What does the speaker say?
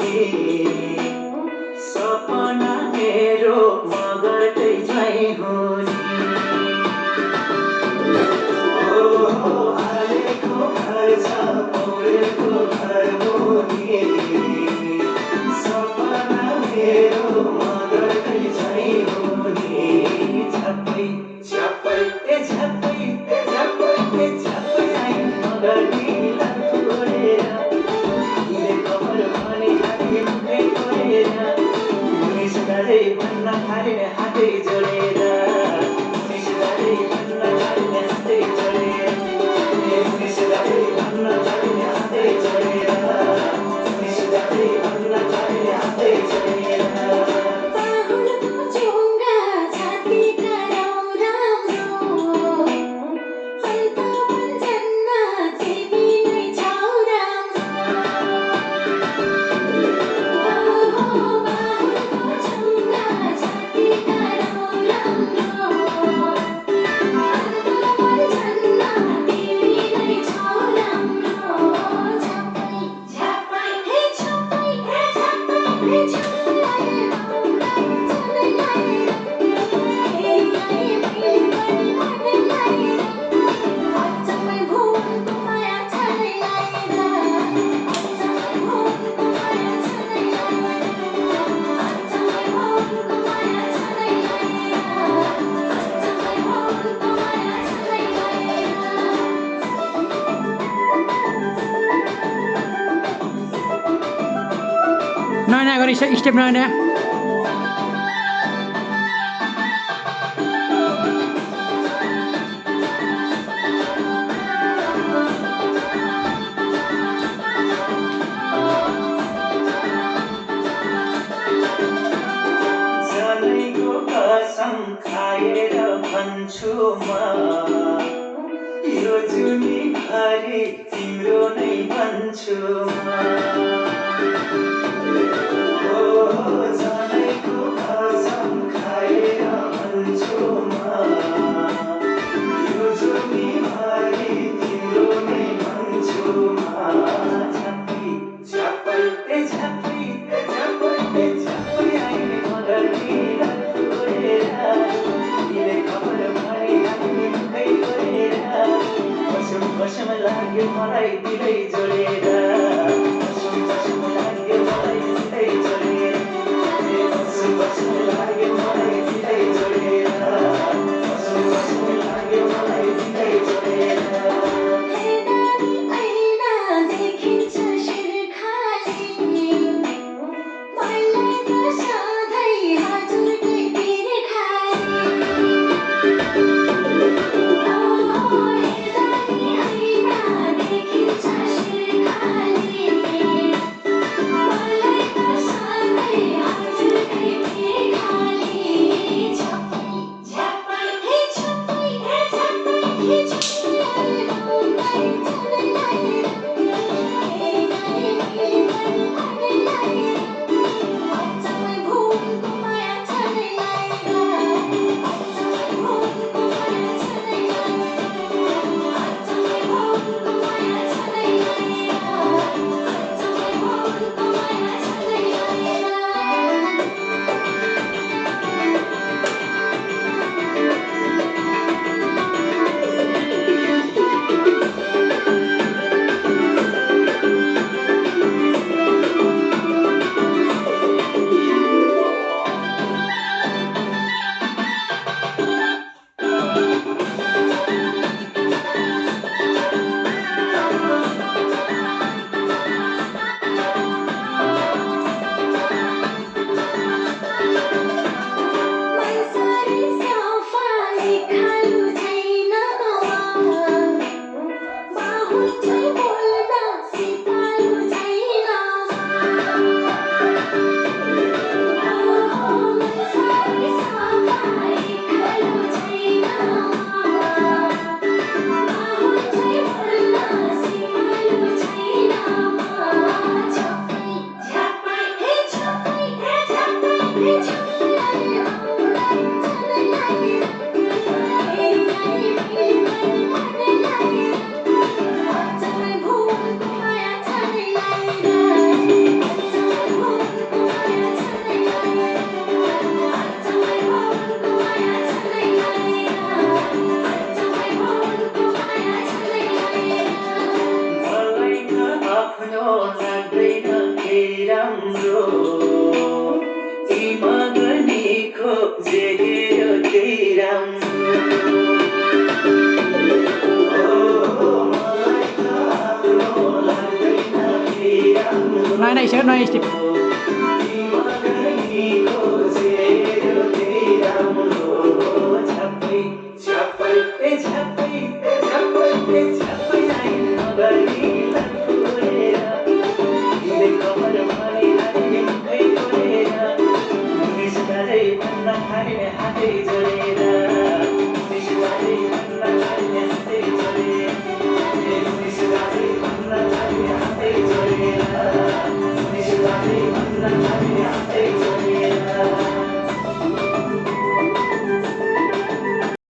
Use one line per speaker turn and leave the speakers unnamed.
नि सपना मेरो मगरकै झैँ हो नि आलेको घर छ पौडेलको घर हो नि सपना मेरो मगरकै झैँ हो नि झ्याप्पै झ्याप्पै ए झ्याप्पै ए झ्याप्पै ए झ्याप्पै आइ मगर नीला छोडेर तिमीले खबर भने हामी मुखै छोडेर मिसदारै भन्न थाले हातै जोडेर मिसदारै भन्न थाले हातै जोडेर मिसदारै भन्न थाले हातै जोडेर मिसदारै भन्न थाले हातै जोडेर
बाहुनको चुङ्गा छातीका राम्रो अन्त भन्छन् तिमी नै छौ राम्रो बाहुनको चुङ्गा छातीका राम्रो अन्त भन्छन् तिमी नै छौ राम्रो झ्याप्पै झ्याप्पै हे झ्याप्पै हे झ्याप्पै हे झ्याप्पै आए बाउलाई चलै लाएर हे आए मैले पनि मर्दै लाएर अचम्मै भुवनको माया छलै लाएर अचम्मै भुवनको माया छलै लाएर अचम्मै भुवनको माया छलै लाएर अचम्मै भुवनको माया छलै लाएर
नयाँ नयाँ गरी स्टेप नयाँ नयाँ
जनैको कसम खाएर भन्छु म यो जुनी भरि तिम्रो नै भन्छु म जनैको कसम खाएर भन्छु म यो जुनी भरि तिम्रो नै भन्छु म झ्याप्पै झ्याप्पै ए झ्याप्पै ए झ्याप्पै ए झ्याप्पै आइले मगर नीला छोडेर तिमीले खबर भने हामी मुखै छोडेर कसम कसम लाग्यो मलाई दिलै जोडेर राम्रो मगनीको जे हेऱ्यो त्यही राम्रो मलाई त आफ्नो लाग्दैन केही राम्रो
नयाँ स्टेप नयाँ स्टेप
मगनीको जे हेऱ्यो त्यही राम्रो झ्याप्पै झ्याप्पै झ्याप्पै झ्याप्पै झ्याप्पै आइन मगनी लटुरेर तिमीले कमर भरिहाल्ने मुखै तोडेर निस्तारै भन्न थाल्ने हातै जोडेर निस्तारै भन्न थाल्ने हातै जोडेर निस्तारै भन्न थाल्ने हातै जोडेर निस्तारै भन्न थाल्ने हातै जोडेर